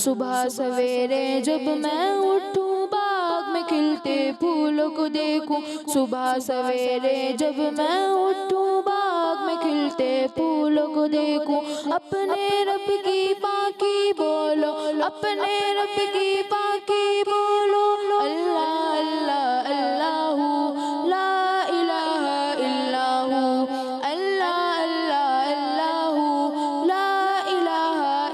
صبح سویرے جب میں اٹھوں باغ میں کھلتے پھولوں کو دیکھوں، صبح سویرے جب میں اٹھوں باغ میں کھلتے پھولوں کو دیکھوں، اپنے رب کی پاکی بولو، اپنے رب کی پاکی بولو، اللہ اللہ اللہ لا الہ الا ہو، اللہ اللہ اللہ لا الہ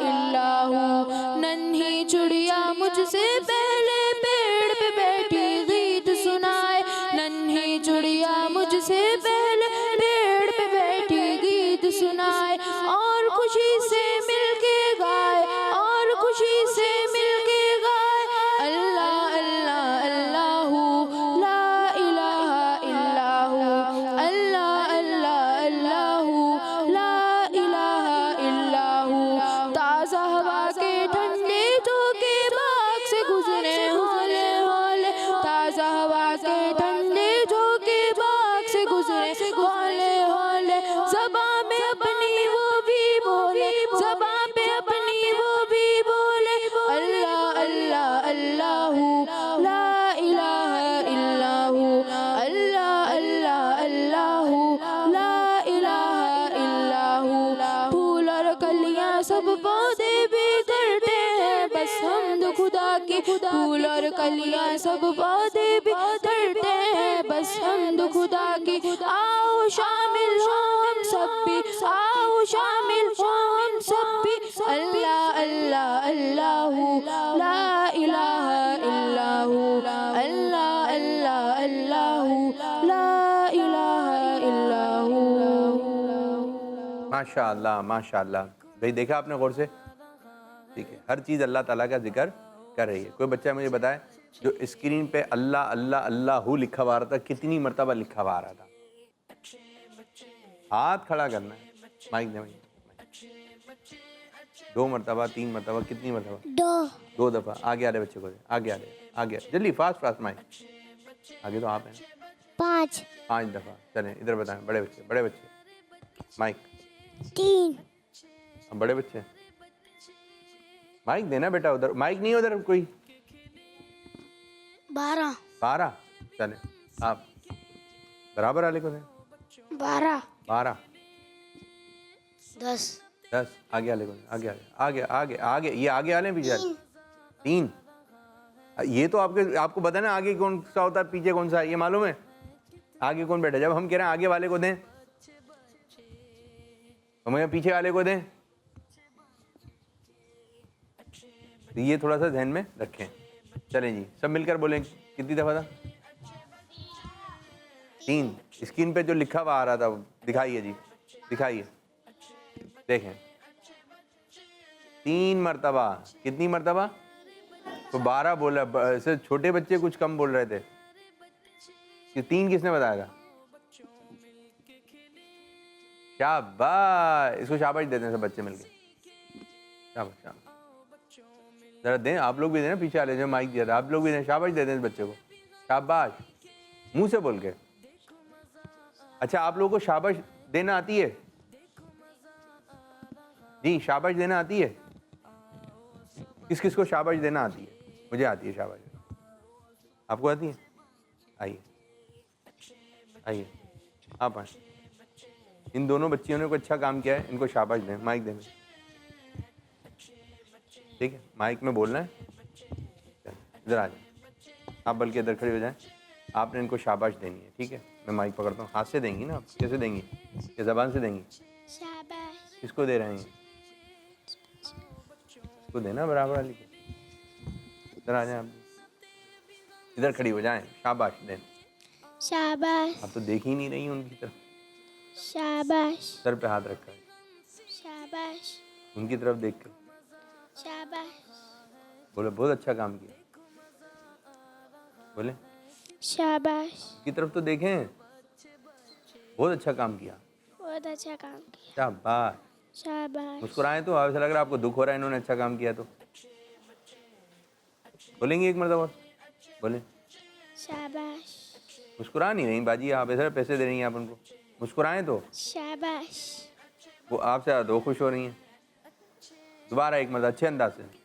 الا ہو۔ ننھی چڑیا مجھ سے پہلے پیڑ پہ بیٹھی گیت سنائے، ننھی چڑیا مجھ سے پہلے پیڑ پہ بیٹھی گیت سنائے، اور خوشی سے مل کے گائے، اور خوشی سے مل کے گائے، اللہ اللہ اللہ لا الہ الا ہو، اللہ اللہ اللہ لا الہ الا ہو۔ تازہ ہوا کے ٹھنڈے جھونکے باغ سے گزرے ہولے ہولے، تازہ ہوا کے ٹھنڈے جھونکے باغ سے گزرے ہولے ہولے، زباں میں اپنی وہ بھی بولے، زباں پہ اپنی وہ بھی بولے، اللہ اللہ اللہ لا الہ الا ہو، اللہ اللہ اللہ لا الہ الا ہو۔ پھول اور کلیاں سب پودے بھی کرتے ہیں بس حمد خدا کی، پھول اور کلیاں سب پودے بھی کرتے ہیں بس حمد خدا کی، آؤ شامل ہو ہم سب بھی، آؤ شامل ہو ہم سب بھی، اللہ اللہ اللہ لا الہ الا ہو، اللہ اللہ اللہ لا الہ الا ہو۔ ماشاء اللہ ماشاء اللہ بھائی، دیکھا آپ نے غور سے؟ ٹھیک ہے، ہر چیز اللہ تعالیٰ کا ذکر کر رہی ہے۔ کوئی بچہ مجھے بتائے جو اسکرین پہ اللہ اللہ اللہ لکھا ہوا آ رہا تھا، کتنی مرتبہ لکھا ہوا آ رہا تھا؟ ہاتھ کھڑا کرنا ہے، مائک دے بھائی، 2 مرتبہ 3 مرتبہ، کتنی مرتبہ؟ 2 دفعہ۔ آگے والے بچے کو دے، آگے والے، آگے جلدی، فاسٹ فاسٹ مائک، آگے تو آپ ہیں۔ 5 دفعہ۔ چلیں ادھر بتائیں، بڑے بچے، بڑے بچے مائک، 3 بڑے بچے مائک دینا بیٹا، ادھر مائک نہیں ہے ادھر کوئی؟ 12 چلیں آپ برابر والے کو دیں، 12 10 آگے والے کو دیں، آگے آگے آگے آگے، یہ آگے والے ہیں پیچھے والے؟ 3 یہ تو آپ کو پتہ نا آگے کون سا ہوتا ہے پیچھے کون سا ہے، یہ معلوم ہے؟ آگے کون بیٹھا؟ جب ہم کہہ رہے ہیں آگے والے کو دیں، ہمیں پیچھے والے کو دیں، تو یہ تھوڑا سا ذہن میں رکھیں۔ چلیں جی سب مل کر بولیں، کتنی دفعہ تھا؟ 3۔ اسکرین پہ جو لکھا ہوا آ رہا تھا دکھائیے جی، دکھائیے، دیکھیں 3 مرتبہ۔ کتنی مرتبہ؟ تو 12 بولا، ایسے چھوٹے بچے کچھ کم بول رہے تھے کہ 3 کس نے بتایا تھا؟ شاباش، اس کو شاباش دیتے ہیں سب بچے مل کے، شاباش شاباش، ذرا دیں آپ لوگ بھی دیں نا، پیچھے والے جو مائک دیا تھا آپ لوگ بھی دیں، شاباش دے دیں اس بچے کو، شاباش، منہ سے بول کے۔ اچھا آپ لوگوں کو شاباش دینا آتی ہے؟ جی شاباش دینا آتی ہے؟ کس کس کو شاباش دینا آتی ہے؟ مجھے آتی ہے شاباش، آپ کو آتی ہے؟ آئیے آئیے آپ آئیں، ان دونوں بچیوں نے کوئی اچھا کام کیا ہے، ان کو شاباش دیں، مائک دیں، ٹھیک ہے مائک میں بولنا ہے، ادھر آ جائیں آپ، بلکہ ادھر کھڑے ہو جائیں، آپ نے ان کو شاباش دینی ہے، ٹھیک ہے؟ میں مائک پکڑتا ہوں، ہاتھ سے دیں گی نا آپ؟ کیسے دیں گی؟ کہ زبان سے دیں گی؟ شاباش کس کو دے رہے ہیں؟ اس کو دینا برابر والی کو، ادھر آ جائیں آپ، ادھر کھڑی ہو جائیں، شاباش دیں، شاباش آپ تو دیکھ ہی نہیں رہی ان کی طرف، شاباش سر پہ ہاتھ رکھا ہے، شاباش ان کی طرف دیکھ کے شاباش بولے بہت اچھا کام کیا، بولے شاباش کی طرف تو دیکھیں، بہت اچھا کام کیا، بہت اچھا کام کیا، شاباش، شاباش مسکرائیں تو، ایسا لگ رہا ہے آپ کو دکھ ہو رہا ہے انہوں نے اچھا کام کیا تو، بولیں گے ایک مرتبہ، بولیں شاباش مسکرا نہیں رہی باجی آپ، ایسا پیسے دے رہی ہیں آپ ان کو، مسکرائیں تو، شاباش وہ آپ سے زیادہ خوش ہو رہی ہیں، دوبارہ ایک مرتبہ اچھے انداز سے.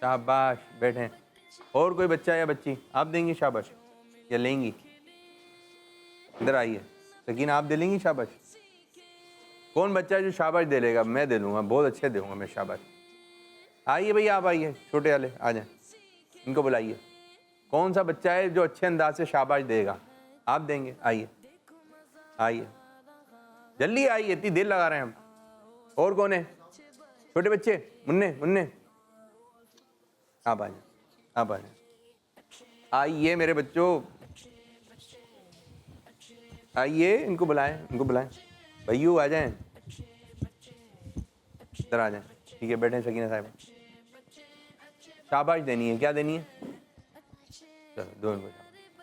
شاباش. بیٹھیں. اور کوئی بچہ یا بچی آپ دیں گی شاباش یا لیں گی؟ ادھر آئیے. سکینہ آپ دے لیں گی شاباش؟ کون بچہ ہے جو شاباش دے لے گا؟ میں دے دوں گا, بہت اچھے دوں گا میں شاباش. آئیے بھئی آپ آئیے, چھوٹے والے آ جائیں, ان کو بلائیے. کون سا بچہ ہے جو اچھے انداز سے شاباش دے گا؟ آپ دیں گے؟ آئیے آئیے جلدی آئیے, اتنی دیر لگا رہے ہیں ہم. اور کون ہے؟ چھوٹے بچے, مننے آپ آ جائیں, آپ آ جائیں. آئیے میرے بچوں, آئیے, ان کو بلائیں, ان کو بلائیں. بھائیو آ جائیں, ادھر آ جائیں. ٹھیک ہے, بیٹھیں سکینہ صاحب. شاباش دینی ہے, کیا دینی ہے؟ چلو دو ان کو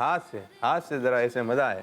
ہاتھ سے ذرا ایسے مزہ آئے.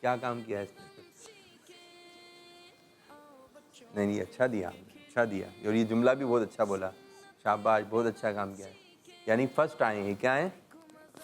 کیا کام کیا ہے اس نے؟ نہیں اچھا دیا, اچھا دیا. اور یہ جملہ بھی بہت اچھا بولا, شاباش بہت اچھا کام کیا ہے. یعنی فرسٹ آئے ہیں. کیا ہیں؟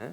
ہیں؟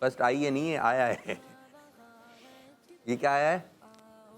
فرسٹ آئیے نہیں ہے, آیا ہے. یہ کیا آیا ہے؟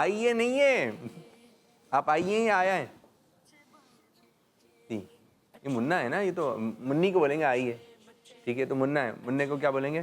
آئیے نہیں ہے, آپ آئیے یا آیا ہے؟ یہ منا ہے نا, یہ تو منی کو بولیں گے آئیے. ٹھیک ہے, تو منا ہے, مننے کو کیا بولیں گے؟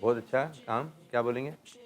بہت اچھا کام, کیا بولیں گے؟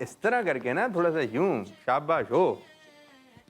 اس طرح کر کے نا تھوڑا سا یوں شاباش ہو,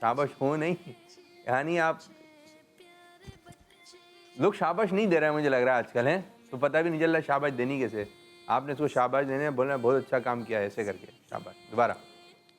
شاباش ہو نہیں, یعنی آپ لوگ شاباش نہیں دے رہے ہیں مجھے لگ رہا ہے آج کل, ہیں تو پتہ بھی نہیں چل رہا شاباش دینی کیسے. آپ نے اس کو شاباش دینے ہیں, بولنا بہت اچھا کام کیا ہے, ایسے کر کے شاباش. دوبارہ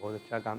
بہت اچھا کام,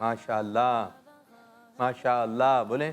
ماشاء اللہ, ماشاء اللہ. بولیں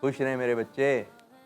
خوش رہیں میرے بچے.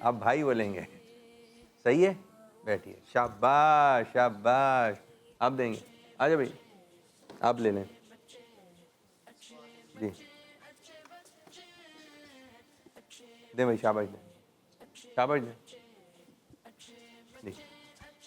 آپ بھائی بولیں گے, صحیح ہے. بیٹھیے, شاباش شاباش. آپ دیں گے؟ آ جاؤ بھائی, آپ لے لیں. جی دیں بھائی, شاباش دیں, شاباش دیں. جی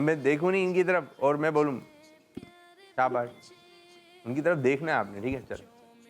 میں دیکھوں نہیں ان کی طرف اور میں بولوں شاباش, ان کی طرف دیکھنا ہے آپ نے. ٹھیک ہے, چلو.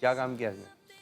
کیا کام کیا ہے؟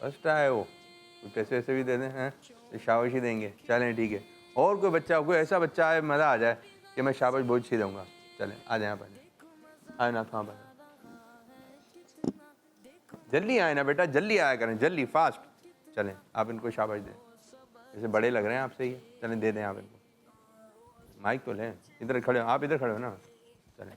فرسٹ آئے ہو, کوئی پیسے ویسے بھی دے دیں, ہیں تو شاباش ہی دیں گے. چلیں ٹھیک ہے. اور کوئی بچہ, کوئی ایسا بچہ آئے مزہ آ جائے کہ میں شاباش بہت اچھی دوں گا. چلیں آ جائیں, آپ آ جائیں. آئے نا کہاں پر, جلدی آئے نا بیٹا, جلدی آیا کریں, جلدی فاسٹ. چلیں آپ ان کو شاباش دیں, جیسے بڑے لگ رہے ہیں آپ سے. ہی چلیں دے دیں آپ ان کو. مائک تو لیں, ادھر کھڑے ہو آپ, ادھر کھڑے ہو نا. چلیں.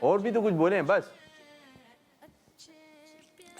اور بھی تو کچھ بولیں بس.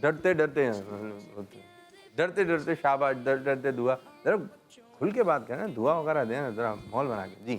ڈرتے ڈرتے ڈرتے ڈرتے شاباش, ڈرتے ڈرتے دعا. ذرا کھل کے بات کریں, دعا وغیرہ دیں, ذرا ماحول بنا کے. جی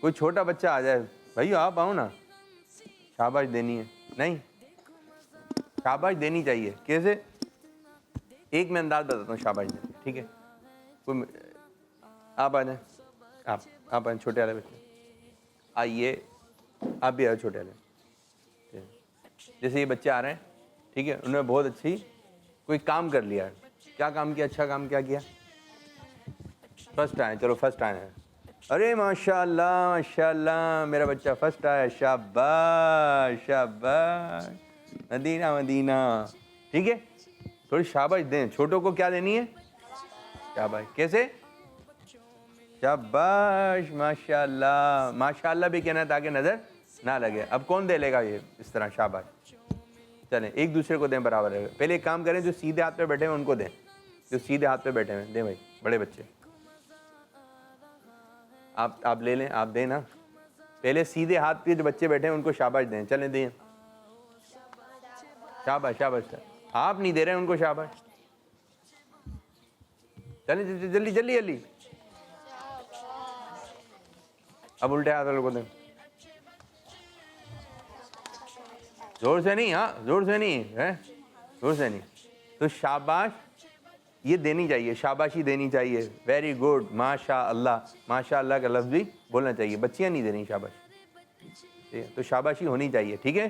کوئی چھوٹا بچہ آ جائے, بھائی آپ آؤ نا, شاباش دینی ہے. نہیں, شاباش دینی چاہیے. کیسے؟ ایک میں انداز بتاتا ہوں شاباش دیں. ٹھیک ہے, کوئی آپ آ جائیں, آپ آئیں, چھوٹے والے بچے آئیے, آپ بھی آئے چھوٹے والے. جیسے یہ بچے آ رہے ہیں, ٹھیک ہے, انہوں نے بہت اچھی کوئی کام کر لیا ہے. کیا کام کیا؟ اچھا کام کیا کیا؟ فرسٹ آئے. چلو فرسٹ آئے ہیں. ارے ماشاء اللہ ماشاء اللہ, میرا بچہ فرسٹ آیا, شاباش شاباش, مدینہ مدینہ. ٹھیک ہے, تھوڑی شاباش دیں. چھوٹوں کو کیا دینی ہے؟ شاباش. کیسے؟ شاباش ماشاء اللہ. ماشاء اللہ بھی کہنا ہے تاکہ نظر نہ لگے. اب کون دے لے گا یہ اس طرح شاباش؟ چلیں ایک دوسرے کو دیں برابر ہے. پہلے ایک کام کریں, جو سیدھے ہاتھ پہ بیٹھے ہیں ان کو دیں, جو سیدھے ہاتھ پہ بیٹھے ہیں دیں بھائی, بڑے بچے. آپ لے لیں, آپ دیں نا. پہلے سیدھے ہاتھ پہ جو بچے بیٹھے ہیں ان کو شاباش دیں. چلیں دیں, شاباش شاباش. آپ نہیں دے رہے ہیں ان کو شاباش. چلیں جلدی جلدی جلدی. اب الٹے ہاتھ والوں کو دیں. زور سے نہیں, ہاں زور سے نہیں ہے, زور سے نہیں. تو شاباش یہ دینی چاہیے, شاباشی دینی چاہیے. ویری گڈ, ماشاء اللہ. ماشاء اللہ کا لفظ بھی بولنا چاہیے, بچیاں نہیں دینی شاباشی. ٹھیک ہے, تو شاباشی ہونی چاہیے. ٹھیک ہے,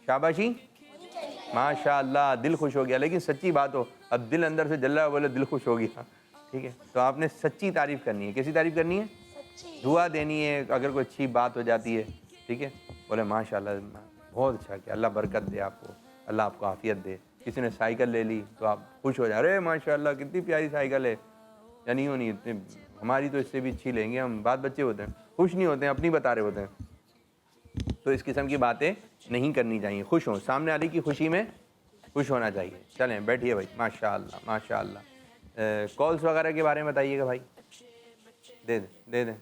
شاباشی ماشاء اللہ. دل خوش ہو گیا, لیکن سچی بات ہو. اب دل اندر سے جل رہا ہے, بولے دل خوش ہو گیا. ٹھیک ہے, تو آپ نے سچی تعریف کرنی ہے. کیسی تعریف کرنی ہے؟ دعا دینی ہے اگر کوئی اچھی بات ہو جاتی ہے. ٹھیک ہے, بولے ماشاء اللہ بہت اچھا کیا, اللہ برکت دے آپ کو, اللہ آپ کو عافیت دے. کسی نے سائیکل لے لی تو آپ خوش ہو جائے, ارے ماشاء اللہ کتنی پیاری سائیکل ہے. یا نہیں ہونی اتنی, ہماری تو اس سے بھی اچھی لیں گے ہم. بات بچے ہوتے ہیں, خوش نہیں ہوتے ہیں, اپنی بتا رہے ہوتے ہیں. تو اس قسم کی باتیں نہیں کرنی چاہیے. خوش ہوں, سامنے والی کی خوشی میں خوش ہونا چاہیے. چلیں بیٹھیے بھائی. ماشاء اللہ ماشاء اللہ. کالس وغیرہ کے بارے میں بتائیے گا بھائی, دے دیں.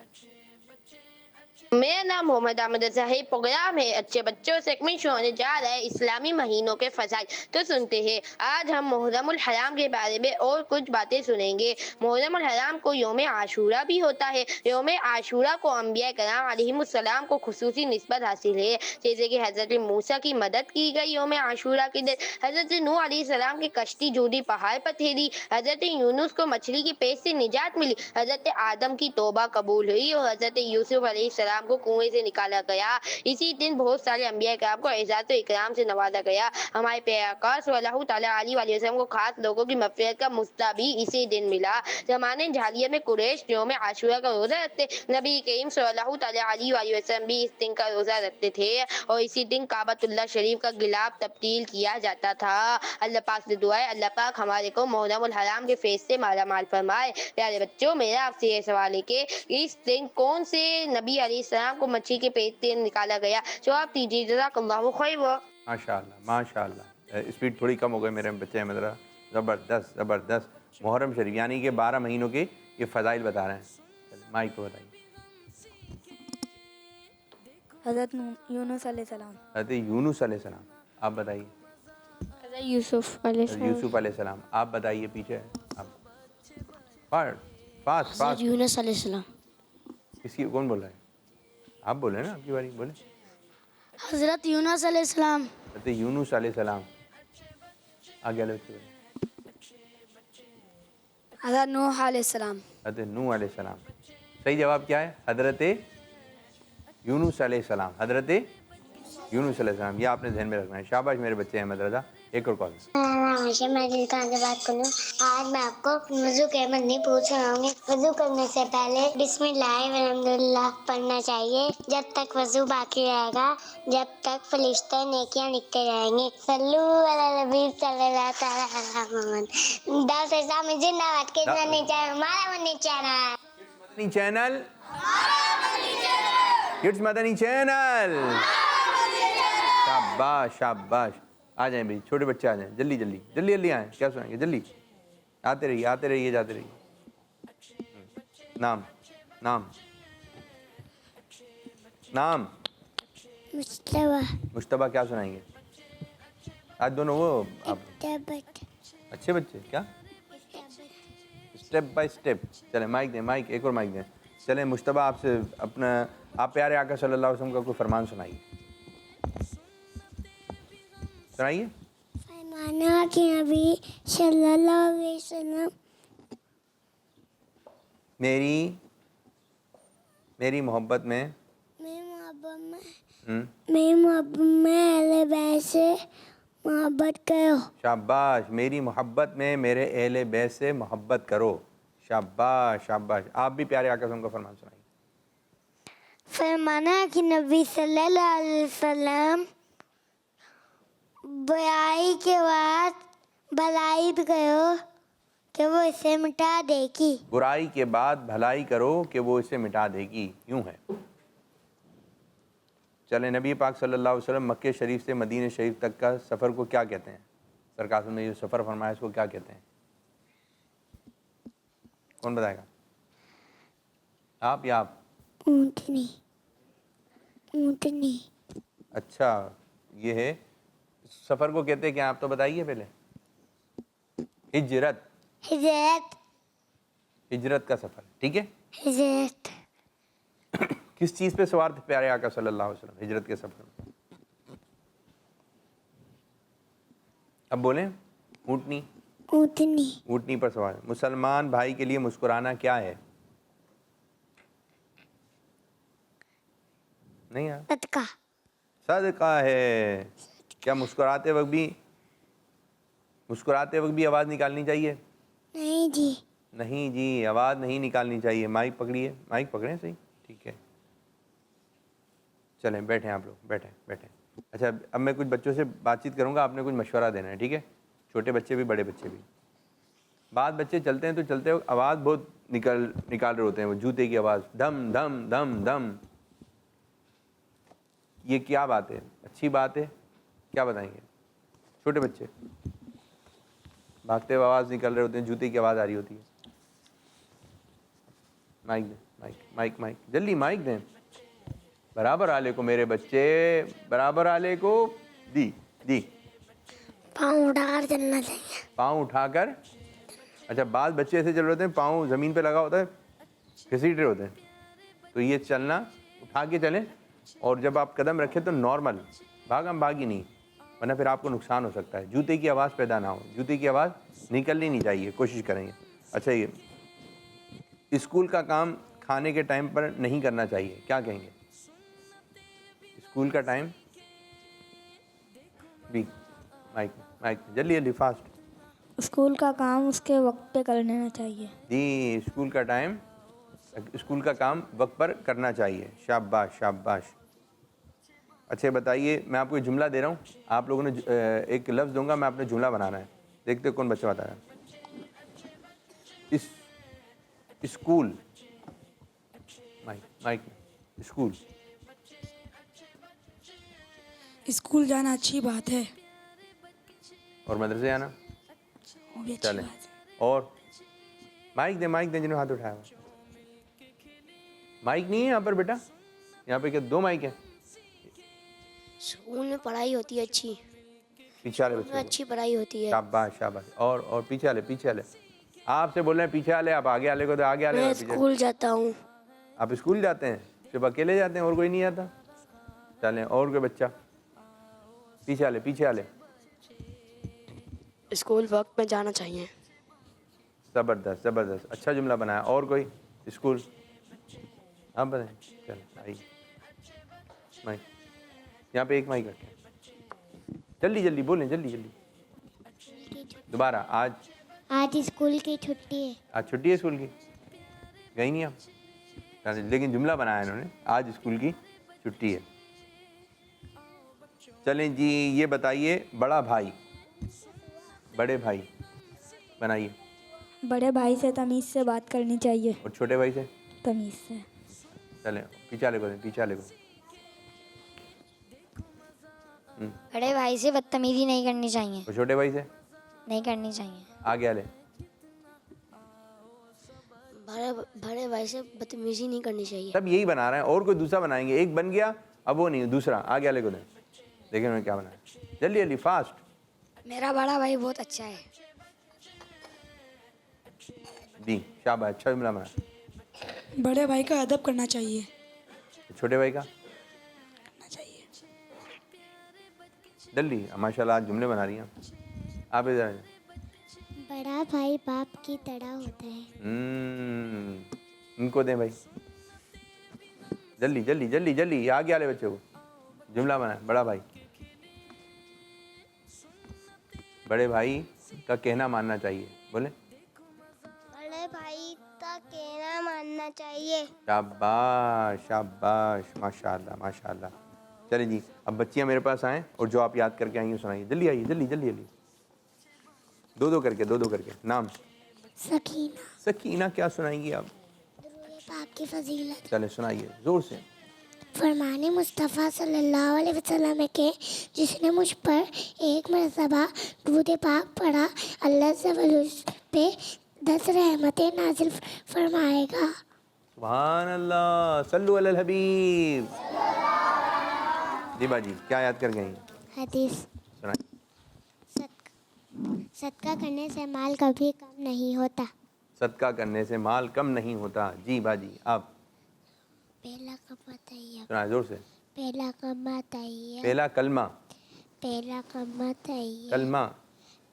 میرا نام محمد احمد ہے. پروگرام ہے اچھے بچوں سے کمش ہونے جا رہا ہے اسلامی مہینوں کے فضائل. تو سنتے ہیں, آج ہم محرم الحرام کے بارے میں اور کچھ باتیں سنیں گے. محرم الحرام کو یوم عاشورہ بھی ہوتا ہے. یوم عاشورہ کو انبیاء کرام علیہم السلام کو خصوصی نسبت حاصل ہے, جیسے کہ حضرت موسیٰ کی مدد کی گئی یوم عاشورہ کے دن. حضرت نوح علیہ السلام کی کشتی جودی پہاڑ پر ٹھہری. حضرت یونس کو مچھلی کی پیٹ سے نجات ملی. حضرت آدم کی توبہ قبول ہوئی اور حضرت یوسف علیہ السلام کو کنویں سے نکالا گیا. اسی دن بہت سارے انبیاء کرام کو اعزاز و اکرام سے نوازا گیا. ہمارے پیارے آقا صلی اللہ تعالیٰ علیہ وآلہ وسلم کو خاص لوگوں کی مغفرت کا مستہ بھی اسی دن ملا. زمانے جاہلیت میں قریش یوم عاشورہ کا روزہ رکھتے. نبی کریم صلی اللہ تعالیٰ علیہ وآلہ وسلم بھی اس دن کا روزہ رکھتے تھے, اور اسی دن کعبۃ اللہ شریف کا غلاف تبدیل کیا جاتا تھا. اللہ پاک سے دعا ہے اللہ پاک ہمارے کو محرم الحرام کے فیض سے مالا مال فرمائے. پیارے بچوں, میرا آپ سے یہ سوال ہے کہ اس دن کون سے نبی علیہ السلام کو مچھلی کے پیٹ سے نکالا گیا؟ جواب دیجیے. جزاک اللہ خیر. ماشاء اللہ ماشاء اللہ. اسپیڈ تھوڑی کم ہو گئی میرے بچے ہیں ذرا. زبردست زبردست. محرم شریف یعنی کہ 12 مہینوں کے یہ فضائل بتا رہے ہیں. مائک کو بتائیے. حضرت یونس علیہ السلام. حضرت یونس علیہ السلام. آپ بتائیے. حضرت یوسف علیہ السلام. یوسف علیہ السلام. آپ بتائیے پیچھے. Fast fast. یونس علیہ السلام. کس کی, کون بول رہا ہے؟ آپ بولیں نا, آپ کی باری بولیں. حضرت یونس علیہ السلام. حضرت یونس علیہ السلام. آگے والے بچے بولیں. حضرت نوح علیہ السلام. حضرت نوح علیہ السلام. صحیح جواب کیا ہے؟ حضرت یونس علیہ السلام. حضرت یونس علیہ السلام. یہ آپ نے ذہن میں رکھنا ہے. شاباش میرے بچے احمد رضا. ایک اور کال. میں دل کا بات کروں. آج میں آپ کو وضو کے معنی پوچھ رہا ہوں. وضو کرنے سے پہلے بسم اللہ الحمدللہ پڑھنا چاہیے جب تک وضو باقی رہے گا, جب تک فرشتے نیکیاں لکھتے رہیں گے. صلو علی نبی صلی اللہ تعالی علیہ وسلم. دس اسلام زندہ باد. کتنا نہیں چاہیے ہمارا منی چینل. مدنی چینل. کڈس مدنی چینل. شاباش شاباش. آ جائیں بھائی, چھوٹے بچے آ جائیں. جلدی جلدی جلدی جلدی آئیں. کیا سنائیں گے؟ جلدی آتے رہیے جاتے رہیے. نام نام نام. مشتبہ. کیا سنائیں گے آج دونوں؟ وہ آپ اچھے بچے. کیا اسٹیپ بائی اسٹیپ. چلیں مائک دیں, مائک ایک اور مائک دیں. چلیں مشتبہ, آپ سے اپنا, آپ پیارے آقا صلی اللہ علیہ وسلم کا کوئی فرمان سنائیے. سنائیے. فرمانا کہ نبی صلی اللہ علیہ وسلم میری محبت میں اہل بیت سے محبت کرو. شاباش. میری محبت میں میرے اہل بیت سے محبت کرو. شاباش شاباش. آپ بھی پیارے آقا صلی اللہ علیہ وسلم کا فرمان سنائیے. فرمانا کہ نبی صلی اللہ علیہ وسلم برائی کے بعد بھلائی بھی کرو کہ وہ اسے مٹا دے گی. برائی کے بعد بھلائی کرو کہ وہ اسے مٹا دے گی. یوں ہے. چلیں, نبی پاک صلی اللہ علیہ وسلم مکہ شریف سے مدینہ شریف تک کا سفر کو کیا کہتے ہیں؟ سرکار نے جو سفر فرمایا اس کو کیا کہتے ہیں؟ کون بتائے گا؟ آپ یا آپ؟ اونٹنی. اچھا, یہ ہے سفر کو کہتے ہیں کیا, آپ تو بتائیے پہلے. ہجرت کا سفر. ٹھیک ہے. ہجرت. کس چیز پہ سوار تھے پیارے آقا صلی اللہ علیہ وسلم ہجرت کے سفر میں؟ اب بولیں اونٹنی. اونٹنی. اونٹنی پر سوار. مسلمان بھائی کے لیے مسکرانا کیا ہے؟ نہیں یار. صدقہ. صدقہ ہے. کیا مسکراتے وقت بھی آواز نکالنی چاہیے؟ نہیں جی. نہیں جی، آواز نہیں نکالنی چاہیے. مائک پکڑیے، مائک پکڑیں صحیح. ٹھیک ہے، چلیں بیٹھیں آپ لوگ، بیٹھیں. اچھا اب میں کچھ بچوں سے بات چیت کروں گا، آپ نے کچھ مشورہ دینا ہے. ٹھیک ہے، چھوٹے بچے بھی بڑے بچے بھی. بعض بچے چلتے ہیں تو چلتے وقت آواز بہت نکال رہے ہوتے ہیں، وہ جوتے کی آواز، دھم دھم دھم دھم. یہ کیا بات ہے؟ اچھی بات ہے؟ کیا بتائیں گے؟ چھوٹے بچے بھاگتے ہوئے آواز نکال رہے ہوتے ہیں، جوتے کی آواز آ رہی ہوتی ہے. مائک دیں، مائک مائک جلدی مائک دیں. برابر آلے کو میرے بچے، برابر آلے کو. دی پاؤں اٹھا کر چلنا چاہیے. پاؤں اٹھا کر. اچھا بعض بچے ایسے چل رہے ہوتے ہیں پاؤں زمین پہ لگا ہوتا ہے، گھسیٹ رہے ہوتے ہیں. تو یہ چلنا اٹھا کے چلیں، اور جب آپ قدم رکھیں تو نارمل بھاگی نہیں، ورنہ پھر آپ کو نقصان ہو سکتا ہے. جوتے کی آواز پیدا نہ ہو، جوتے کی آواز نکلنی نہیں چاہیے، کوشش کریں گے. اچھا یہ اسکول کا کام کھانے کے ٹائم پر نہیں کرنا چاہیے، کیا کہیں گے؟ اسکول کا ٹائم بھی مائک جلدی فاسٹ. اسکول کا کام اس کے وقت پہ کر لینا چاہیے. جی اسکول کا کام وقت پر کرنا چاہیے. شاباش شاباش. اچھا بتائیے، میں آپ کو ایک جملہ دے رہا ہوں، آپ لوگوں نے ایک لفظ دوں گا، میں آپ نے جملہ بنانا ہے. دیکھتے کون بچہ بتا رہا ہے. School mic school. اسکول جانا اچھی بات ہے. اور مدرسے آنا. وہ بھی اچھی چلیں بات ہے. اور مائک دیں جنہوں نے ہاتھ اٹھایا ہوا. مائک نہیں ہے یہاں پر بیٹا، یہاں پہ کیا 2 مائک ہیں؟ اسکول میں پڑھائی ہوتی ہے اچھی. پیچھے والے بچے کو. اچھی پڑھائی ہوتی ہے. شاباش شاباش. اور پیچھے والے آپ سے بول رہے ہیں پیچھے والے، آپ آگے والے کو تو آگے والے. میں اسکول جاتا ہوں. آپ اسکول جاتے ہیں؟ صرف اکیلے جاتے ہیں اور کوئی نہیں آتا؟ چلیں اور کوئی بچہ. پیچھے والے. اسکول وقت میں جانا چاہیے. زبردست اچھا جملہ بنایا. اور کوئی؟ اسکول آپ بتائیں. چلیں آئیے مائک یہاں پہ ایک مائک رکھیں. جلدی بولیں جلدی. دوبارہ. آج اسکول کی چھٹی ہے. آج چھٹی ہے اسکول کی؟ گئی نہیں آپ؟ لیکن جملہ بنایا انہوں نے، آج اسکول کی چھٹی ہے. چلیں جی یہ بتائیے، بڑے بھائی بنائیے. بڑے بھائی سے تمیز سے بات کرنی چاہیے. اور چھوٹے بھائی سے تمیز سے. چلیں پیچھے والے کو دیں. بڑے بھائی سے بدتمیزی نہیں کرنی چاہیے. اور چھوٹے بھائی سے نہیں کرنی چاہیے. آگے والے. بڑے بھائی سے بدتمیزی نہیں کرنی چاہیے. سب یہی بنا رہے ہیں، اور کوئی دوسرا بنائیں گے. ایک بن گیا، اب وہ نہیں، دوسرا آگے والے کو دیں. دیکھیں انہوں نے کیا بنایا. جلدی فاسٹ. میرا بڑا بھائی بہت اچھا ہے. دی شاباش اچھا جملہ بنا. بڑے بھائی کا ادب کرنا چاہیے. چھوٹے بھائی کا کرنا چاہیے. جلدی. ماشاء اللہ آج جملے بنا رہی ہیں آپ. ادھر بڑا بھائی باپ کی طرح ہوتا ہے. ان کو دیں بھائی. جلدی آگے والے بچے کو جملہ بنا. بڑے بھائی کا کہنا ماننا چاہیے. بولیں. بڑے بھائی کا کہنا ماننا چاہیے. شاباش ماشاء اللہ. چلیں جی اب بچیاں میرے پاس آئیں، اور جو آپ یاد کر کے آئیں گے سنائیے. جلدی آئیے جلدی. دو کر کے. نام؟ سکینہ. کیا سنائیں گی آپ؟ درود پاک کی فضیلت. چلیں سنائیے زور سے. فرمان مصطفیٰ صلی اللہ علیہ وسلم کہ جس نے مجھ پر ایک مرتبہ درود پاک پڑھا، اللہ سے اس پہ 10 رحمتیں نازل فرمائے گا. سبحان اللہ. صلو علی الحبیب. جی باجی کیا یاد کر گئی؟ حدیث. سنائیں. صدقہ کرنے سے مال کبھی کم نہیں ہوتا. صدقہ کرنے سے مال کم نہیں ہوتا. جی باجی آپ پہلا کلمہ طیبہ. سنائیں زور سے. پہلا کلمہ طیبہ. پہلا کلمہ. پہلا کلمہ طیبہ. کلمہ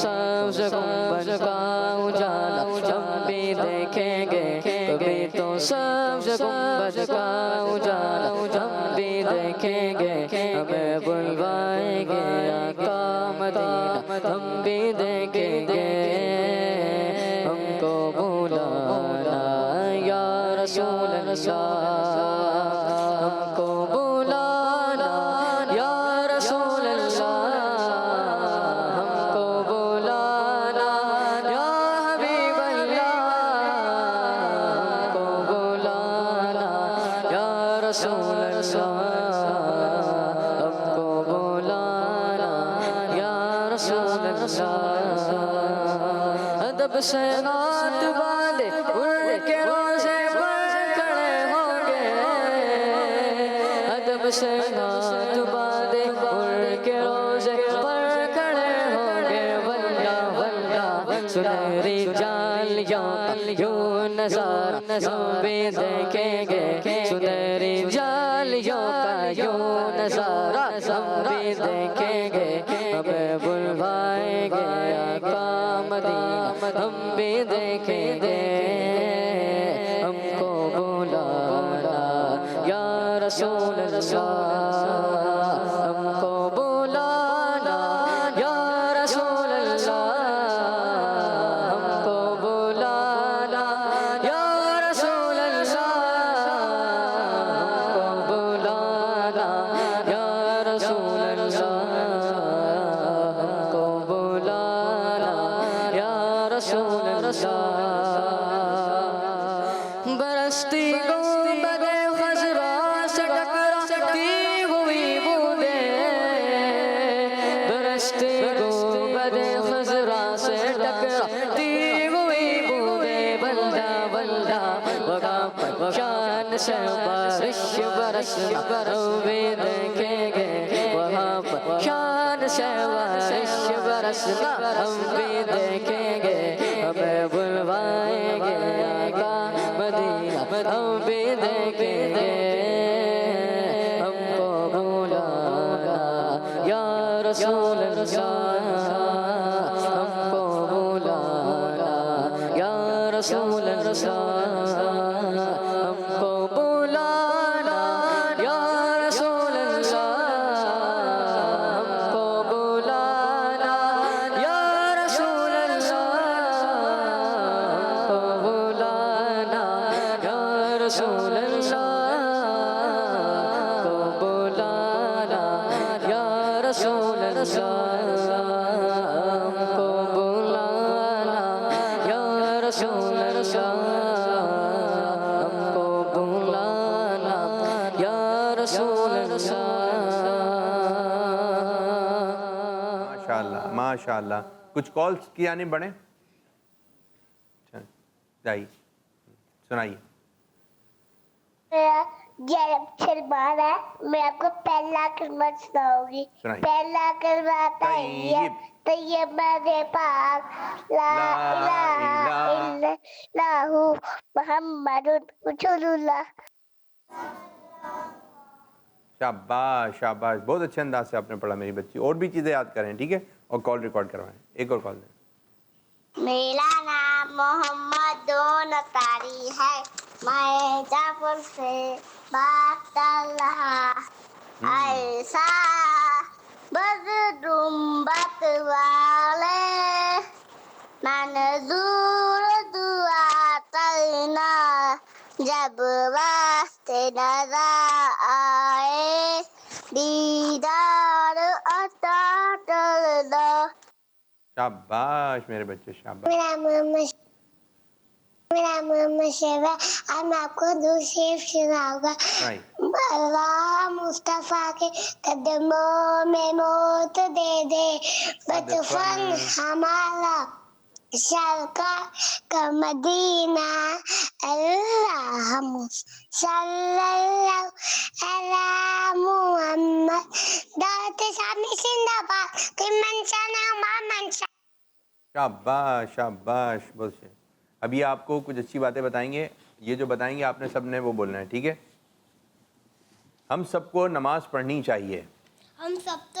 سبز گنبد کا اجالا ہم بھی دیکھیں گے، کبھی تو سبز گنبد کا اجالا ہم بھی دیکھیں گے، ہمیں بلوائیں گے آقا مدینہ ہم بھی دیکھیں گے، ہم کو بلانا یا رسول اللہ، ہم کو بلانا یا رسول اللہ، ہم کو بلانا یا حبیب اللہ، ہم کو بلانا یا رسول اللہ، ہم کو بلانا یا رسول اللہ، ادب سے ہاتھ باندھے ان کے روزے پر کھڑے ہوں گے، ادب سے ہاتھ باندھے ان کے روزے پر کھڑے ہوں گے، واللہ واللہ سنہری جالیوں کا یوں نظارہ ہم بھی دیکھیں گے، سنہری جالیوں کا یوں نظارہ ہم بھی دیکھیں گے، ہمیں بلوائیں گے آقا مدینہ ہم بھی دیکھیں گے، ہم کو بلانا یا رسول اللہ، ہم کو بلانا یا رسول اللہ، ہم کو بلانا یا رسول اللہ، ہم کو بلانا یا رسول اللہ، ہم کو بلانا یا رسول اللہ، برستی گنبد خضرا سے ٹکراتی ہوئی بوندیں، برستی گنبد خضرا سے ٹکراتی ہوئی بوندیں، بلدا بلدا وہاں پر شان سے بارش برسنا ہم بھی دیکھیں گے، وہاں پر شان سے بارش برسنا ہم بھی دیکھیں گے، ہمیں بلوائیں گے آقا مدینہ ہم بھی دیکھیں گے، ہم کو بلانا یا رسول اللہ، ہم کو بلانا یا رسول اللہ، ہم کو بلانا یا رسول اللہ، ہم کو بلانا یا رسول اللہ، ہم کو بلانا یا رسول اللہ، ہم کو بلانا یا رسول اللہ، ہم کو بلانا یا رسول اللہ، ہم کو بلانا یا رسول اللہ۔ ماشاءاللہ ماشاءاللہ، کچھ کالز کی جانب بڑھیں، جائیے سنائیے۔ میرا جب سلمان ہے، میں آپ کو پہلا کلمہ سناؤں گی، سنائیے۔ پہلا کلمہ طیب، طیب مانے پاک، لا الہ الا اللہ محمد رسول اللہ۔ شاباش شاباش، بہت اچھے انداز سے آپ نے پڑھا میری بچی، اور بھی چیزیں یاد کریں ٹھیک ہے، اور کال ریکارڈ کروائیں، ایک اور کال دیں۔ میرا نام محمد دون تاری ہے، میں جعفر سے بات کر رہا، ایسا بدرم بت والے منظور دعا کرنا، جب واسطے نظر آئے دیدار عطا کرنا۔ شاباش میرے بچے شاباش۔ میرا محمد شیبہ، اب میں آپ کو دوسری سناؤں گا۔ اللہ مصطفیٰ کے قدموں میں موت دے دے، بچپن ہمارا سرکار کا مدینہ، اللہم صلی اللہ علی محمد، دعوت اسلامی زندہ باد، کوئی منشا نہ ہمارا منشا۔ شاباش شاباش، بہت اچھے۔ ابھی آپ کو کچھ اچھی باتیں بتائیں گے، یہ جو بتائیں گے آپ نے سب نے وہ بولنا ہے ٹھیک ہے۔ ہم سب کو نماز پڑھنی چاہیے، ہم سب تو